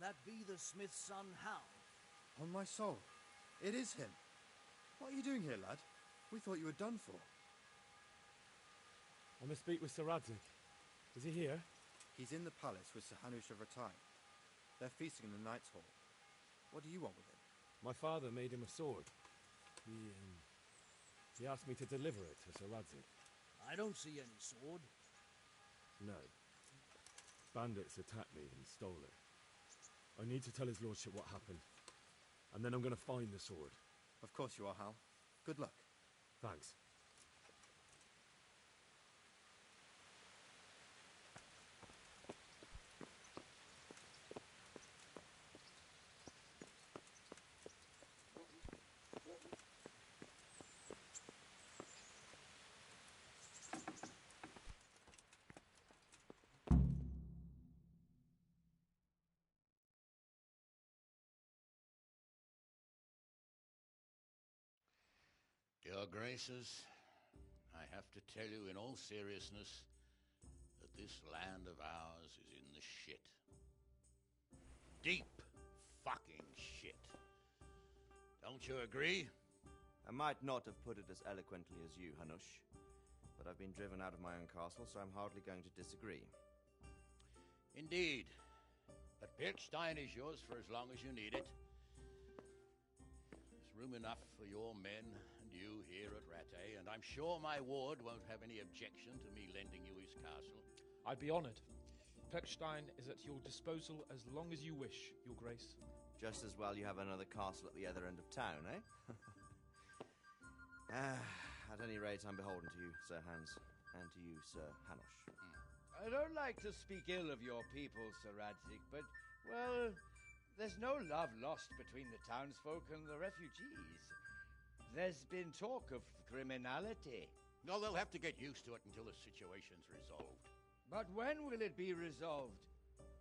that be the smith's son, Hal? On my soul, it is him. What are you doing here, lad? We thought you were done for. I must speak with Sir Radzig. Is he here? He's in the palace with Sir Hanush of Rattay. They're feasting in the Knight's Hall. What do you want with him? My father made him a sword. He asked me to deliver it to Sir Radzig. I don't see any sword. No. Bandits attacked me and stole it. I need to tell his lordship what happened. And then I'm going to find the sword. Of course you are, Hal. Good luck. Thanks. Your Graces, I have to tell you in all seriousness that this land of ours is in the shit. Deep fucking shit. Don't you agree? I might not have put it as eloquently as you, Hanush, but I've been driven out of my own castle, so I'm hardly going to disagree. Indeed. But Pilchstein is yours for as long as you need it. There's room enough for your men and you here at Rattay, and I'm sure my ward won't have any objection to me lending you his castle. I'd be honored. Pechstein is at your disposal as long as you wish, Your Grace. Just as well you have another castle at the other end of town, eh? At any rate, I'm beholden to you, Sir Hans, and to you, Sir Hanush. I don't like to speak ill of your people, Sir Radzig, but, well, there's no love lost between the townsfolk and the refugees. There's been talk of criminality. No, they'll have to get used to it until the situation's resolved. But when will it be resolved?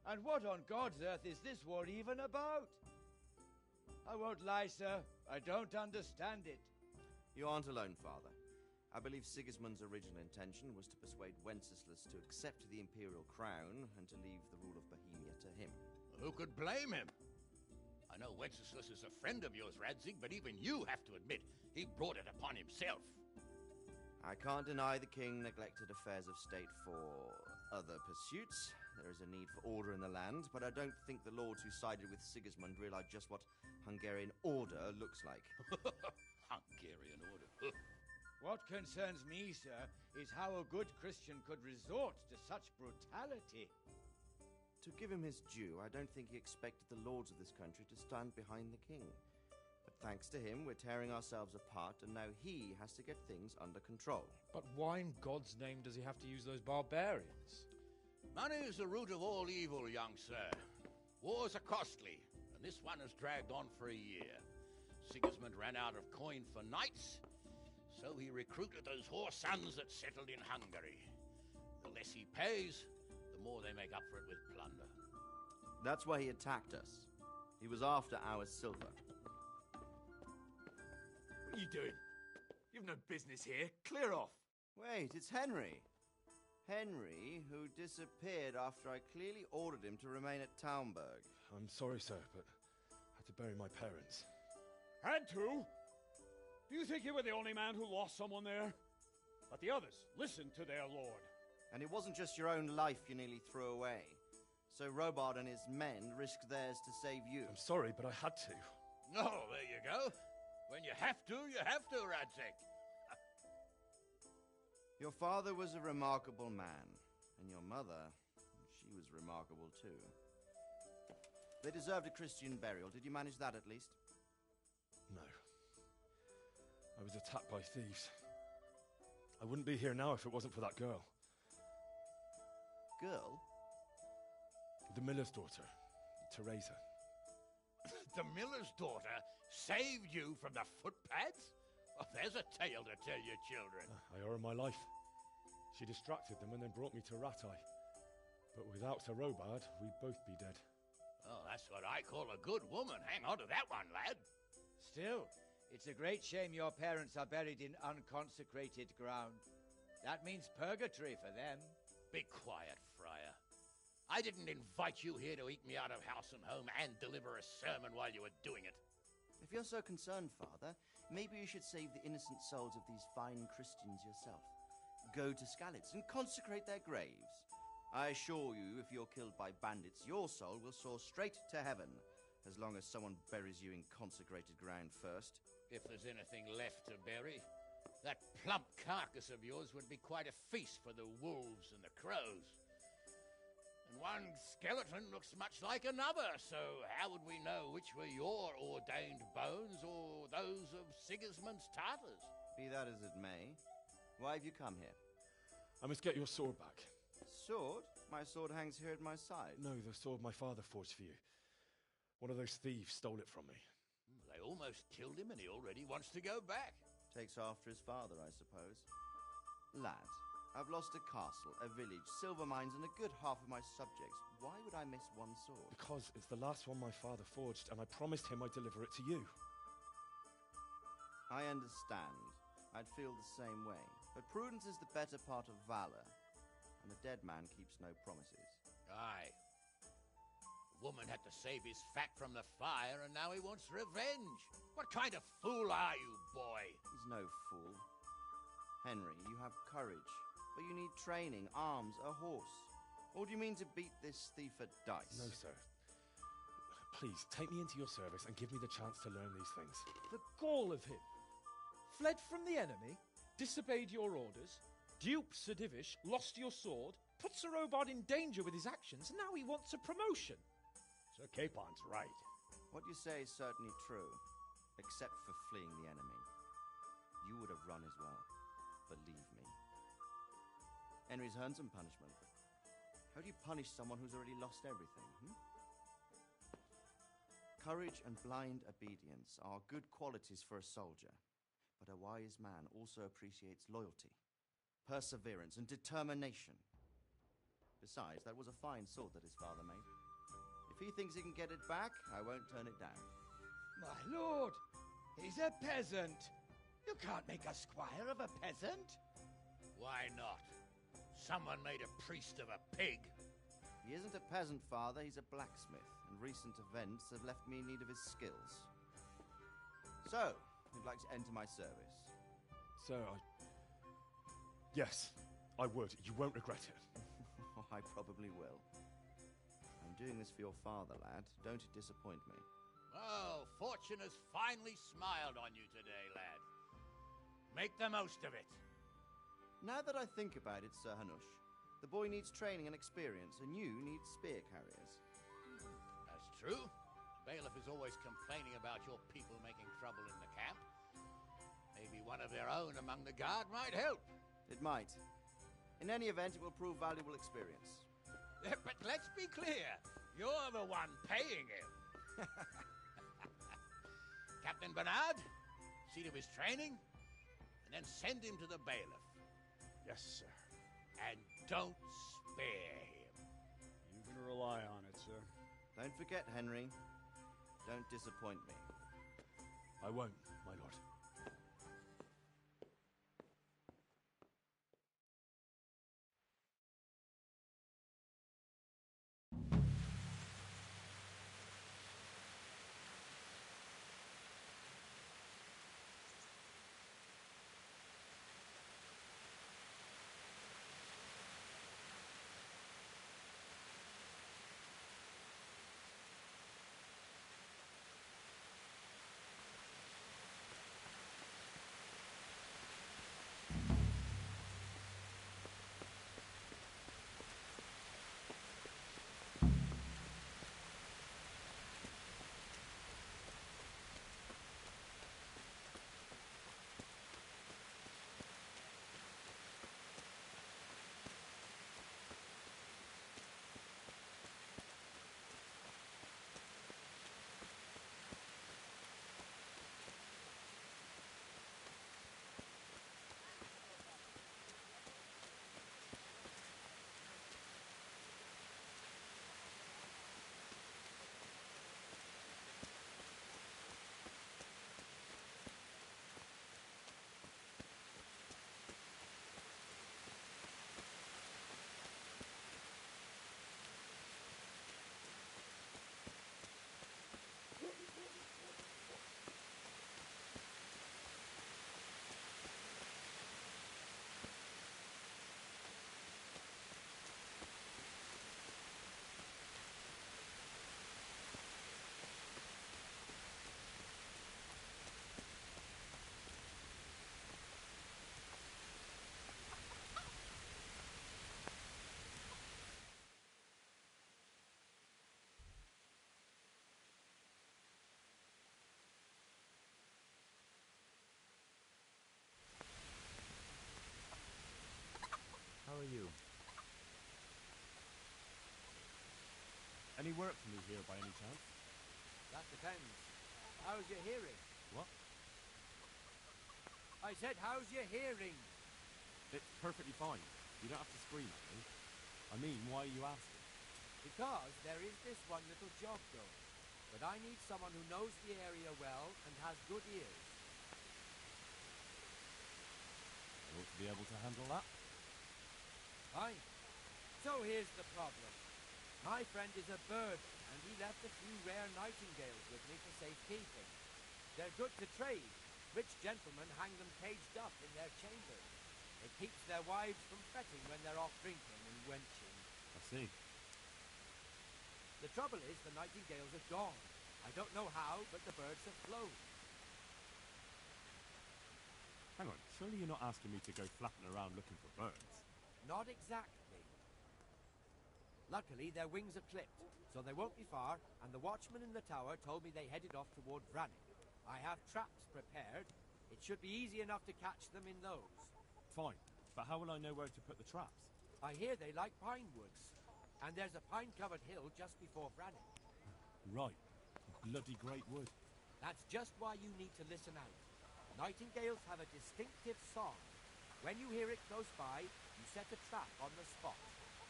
And what on God's earth is this war even about? I won't lie, sir. I don't understand it. You aren't alone, Father. I believe Sigismund's original intention was to persuade Wenceslas to accept the imperial crown and to leave the rule of Bohemia to him. Who could blame him? I know Wenceslas is a friend of yours, Radzig, but even you have to admit he brought it upon himself. I can't deny the king neglected affairs of state for other pursuits. There is a need for order in the land, but I don't think the lords who sided with Sigismund realized just what Hungarian order looks like. Hungarian order? What concerns me, sir, is how a good Christian could resort to such brutality. To give him his due, I don't think he expected the lords of this country to stand behind the king. But thanks to him, we're tearing ourselves apart, and now he has to get things under control. But why in God's name does he have to use those barbarians? Money is the root of all evil, young sir. Wars are costly, and this one has dragged on for a year. Sigismund ran out of coin for knights, so he recruited those whore sons that settled in Hungary. The less he pays, the more they make up for it with plunder. That's why he attacked us. He was after our silver. What are you doing? You've no business here. Clear off. Wait, it's Henry. Henry, who disappeared after I clearly ordered him to remain at Taumberg. I'm sorry, sir, but I had to bury my parents. Had to? Do you think you were the only man who lost someone there? But the others listened to their lord. And it wasn't just your own life you nearly threw away. So Robard and his men risked theirs to save you. I'm sorry, but I had to. Oh, there you go. When you have to, Radzig. Your father was a remarkable man, and your mother, she was remarkable too. They deserved a Christian burial. Did you manage that at least? No. I was attacked by thieves. I wouldn't be here now if it wasn't for that girl. Girl? The miller's daughter, Teresa. The miller's daughter saved you from the footpads? Oh, there's a tale to tell your children. I owe her my life. She distracted them and then brought me to Rattay. But without Sir Robard, we'd both be dead. Oh, that's what I call a good woman. Hang on to that one, lad. Still, it's a great shame your parents are buried in unconsecrated ground. That means purgatory for them. Be quiet, friar. I didn't invite you here to eat me out of house and home and deliver a sermon while you were doing it. If you're so concerned, Father, maybe you should save the innocent souls of these fine Christians yourself. Go to Skalitz and consecrate their graves. I assure you, if you're killed by bandits, your soul will soar straight to heaven, as long as someone buries you in consecrated ground first. If there's anything left to bury, that plump carcass of yours would be quite a feast for the wolves and the crows. And one skeleton looks much like another, so how would we know which were your ordained bones or those of Sigismund's Tartars? Be that as it may, why have you come here? I must get your sword back. Sword? My sword hangs here at my side. No, the sword my father forged for you. One of those thieves stole it from me. They almost killed him and he already wants to go back. Takes after his father, I suppose. Lad, I've lost a castle, a village, silver mines, and a good half of my subjects. Why would I miss one sword? Because it's the last one my father forged, and I promised him I'd deliver it to you. I understand. I'd feel the same way. But prudence is the better part of valor, and a dead man keeps no promises. Aye. The woman had to save his fat from the fire, and now he wants revenge. What kind of fool are you, boy? He's no fool. Henry, you have courage, but you need training, arms, a horse. Or do you mean to beat this thief at dice? No, sir. Please, take me into your service and give me the chance to learn these things. The gall of him. Fled from the enemy, disobeyed your orders, duped Sir Divish, lost your sword, put Sir Robard in danger with his actions, and now he wants a promotion. Sir Capon's right. What you say is certainly true, except for fleeing the enemy. You would have run as well, believe me. Henry's earned some punishment, but how do you punish someone who's already lost everything, Courage and blind obedience are good qualities for a soldier, but a wise man also appreciates loyalty, perseverance, and determination. Besides, that was a fine sword that his father made. If he thinks he can get it back, I won't turn it down. My lord, he's a peasant. You can't make a squire of a peasant. Why not? Someone made a priest of a pig. He isn't a peasant, father, he's a blacksmith, and recent events have left me in need of his skills. So, you'd like to enter my service? Sir, Yes, I would. You won't regret it. I probably will. I'm doing this for your father, lad. Don't disappoint me. Oh, fortune has finally smiled on you today, lad. Make the most of it. Now that I think about it, Sir Hanush, the boy needs training and experience, and you need spear carriers. That's true. Bailiff is always complaining about your people making trouble in the camp. Maybe one of their own among the guard might help. It might. In any event, it will prove valuable experience. But let's be clear. You're the one paying him. Captain Bernard, see to his training, and then send him to the bailiff. Yes, sir. And don't spare him. You can rely on it, sir. Don't forget, Henry. Don't disappoint me. I won't, my lord. How are you? Any work for me here by any chance? That depends. How's your hearing? What? I said, how's your hearing? It's perfectly fine. You don't have to scream at me. I mean, why are you asking? Because there is this one little job going. But I need someone who knows the area well and has good ears. I ought to be able to handle that. Fine. So here's the problem. My friend is a bird, and he left a few rare nightingales with me for safekeeping. They're good to trade. Rich gentlemen hang them caged up in their chambers. It keeps their wives from fretting when they're off drinking and wenching. I see. The trouble is the nightingales are gone. I don't know how, but the birds have flown. Hang on, surely you're not asking me to go flapping around looking for birds? Not exactly. Luckily, their wings are clipped, so they won't be far, and the watchman in the tower told me they headed off toward Vranning. I have traps prepared. It should be easy enough to catch them in those. Fine, but how will I know where to put the traps? I hear they like pine woods, and there's a pine-covered hill just before Vranning. Right. Bloody great wood. That's just why you need to listen out. Nightingales have a distinctive song. When you hear it close by, you set a trap on the spot.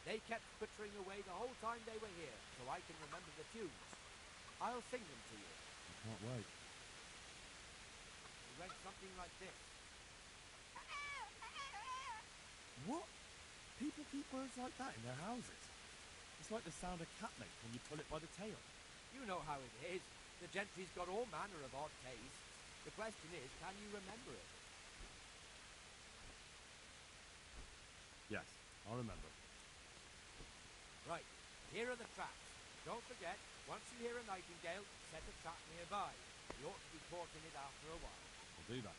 They kept twittering away the whole time they were here, so I can remember the tunes. I'll sing them to you. I can't wait. It went something like this. What? People keep birds like that in their houses? It's like the sound a cat makes when you pull it by the tail. You know how it is. The gentry's got all manner of odd tastes. The question is, can you remember it? Yes, I'll remember. Right, here are the traps. Don't forget, once you hear a nightingale, set a trap nearby. You ought to be caught in it after a while. I'll do that.